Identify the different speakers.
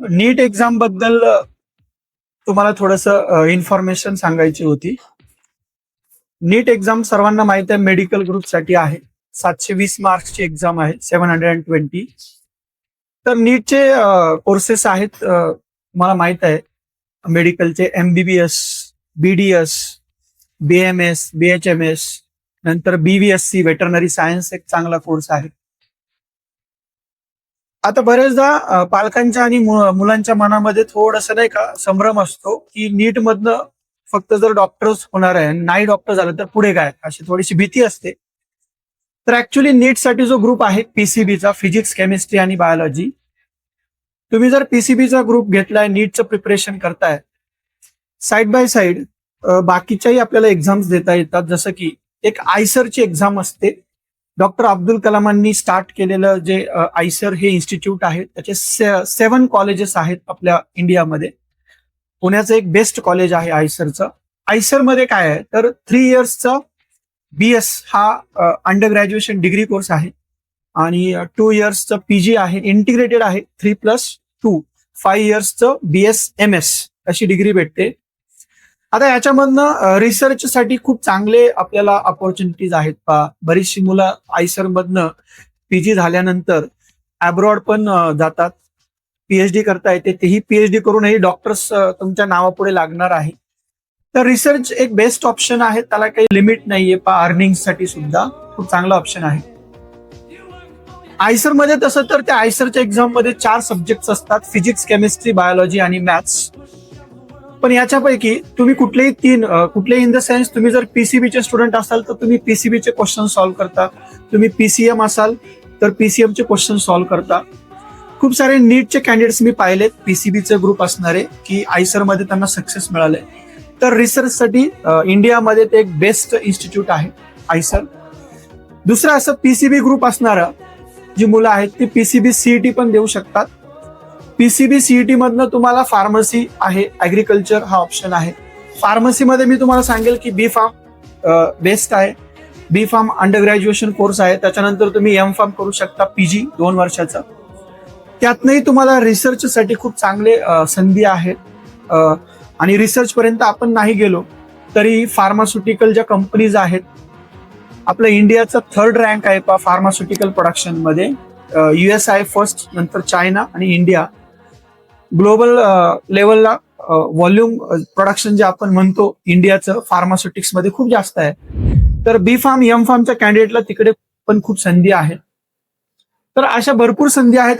Speaker 1: नीट exam बद्दल तुम्हाला थोडस इन्फॉर्मेशन सांगायची होती. नीट एक्झाम सर्वांना माहित आहे, मेडिकल ग्रुपसाठी आहे. 720 मार्क्सची एक्झाम आहे, 720. तर नीटचे कोर्सेस आहेत, मला माहित आहे. मेडिकलचे MBBS, BDS, BMS, BHMS, नंतर BVSC वेटरनरी सायन्स एक चांगला कोर्स आहे. आता बरेचदा पालकांच्या आणि मुलांच्या मनामध्ये थोडंसं नाही का संभ्रम असतो की नीट मधनं फक्त जर डॉक्टर्स होणार आहे, नाही डॉक्टर झालं तर पुढे काय, अशी थोडीशी भीती असते. तर ऍक्च्युली नीटसाठी जो ग्रुप आहे PCBचा, फिजिक्स, केमिस्ट्री आणि बायोलॉजी, तुम्ही जर PCBचा ग्रुप घेतलाय, नीटचं प्रिपरेशन करताय, साइड बाय साइड बाकीच्याही आपल्याला एक्झाम्स देता येतात. जसं की एक आयसरची एक्झाम असते. डॉक्टर अब्दुल कलामांनी स्टार्ट केलेलं जे आयसर हे इन्स्टिट्यूट आहे, त्याचे 7 कॉलेजेस आहेत आपल्या इंडियामध्ये. पुण्याचं एक बेस्ट कॉलेज आहे आयसरचं. आयसर मध्ये काय आहे तर 3 इयर्सचा BS हा अंडर ग्रॅज्युएशन डिग्री कोर्स आहे आणि 2 इयर्सचं PG आहे, इंटिग्रेटेड आहे. 3+2 5 इयर्सचं BSMS अशी डिग्री भेटते. आता याच्यामधनं रिसर्चसाठी खूप चांगले आपल्याला अपॉर्च्युनिटीज आहेत. बरीचशी मुलं आयसर मधनं PG झाल्यानंतर अब्रॉड पण जातात, PhD करता येते. तेही PhD करूनही डॉक्टर्स तुमच्या नावापुढे लागणार आहे. तर रिसर्च एक बेस्ट ऑप्शन आहे, त्याला काही लिमिट नाहीये. अर्निंगसाठी सुद्धा खूप चांगला ऑप्शन आहे. आयसर मध्ये तसं तर त्या आयसरच्या एक्झाम मध्ये 4 सब्जेक्ट असतात, फिजिक्स, केमिस्ट्री, बायोलॉजी आणि मॅथ्स. पण याच्यापैकी तुम्ही कुठलेही इन द सेन्स, तुम्ही जर PCBचे स्टुडंट असाल तर तुम्ही PCBचे क्वेश्चन सॉल्व्ह करता. तुम्ही PCM असाल तर PCMचे क्वेश्चन सॉल्व्ह करता. खूप सारे नीटचे कॅन्डिडेट्स मी पाहिलेत, PCBचे ग्रुप असणारे, की आयसर मध्ये त्यांना सक्सेस मिळाले. तर रिसर्चसाठी इंडियामध्ये ते एक बेस्ट इन्स्टिट्यूट आहे आयसर. दुसरं असं PCB ग्रुप असणारं जी मुलं आहेत ती PCB CET पण देऊ शकतात. PCB CET मधनं तुम्हाला फार्मसी आहे, ऍग्रिकल्चर हा ऑप्शन आहे. फार्मसीमध्ये मी तुम्हाला सांगेल की B.Pharm बेस्ट आहे. B.Pharm अंडर ग्रॅज्युएशन कोर्स आहे. त्याच्यानंतर तुम्ही M.Pharm करू शकता, PG 2 वर्षाचा. त्यातनंही तुम्हाला रिसर्चसाठी खूप चांगले संधी आहेत. आणि रिसर्च पर्यंत आपण नाही गेलो तरी फार्मास्युटिकल ज्या कंपनीज आहेत, आपल्या इंडियाचा 3rd रँक आहे फार्मास्युटिकल प्रोडक्शन मध्ये. US आहे फर्स्ट, नंतर चायना आणि इंडिया. ग्लोबल लेवलला व्हॉल्यूम प्रोडक्शन जे आपण म्हणतो इंडियाचं फार्मास्युटिक्स मध्ये खूप जास्त आहे. तर B.Pharm, M.Pharmच्या कॅन्डिडेटला तिकडे पण खूप संधी आहेत. तर अशा भरपूर संधी आहेत.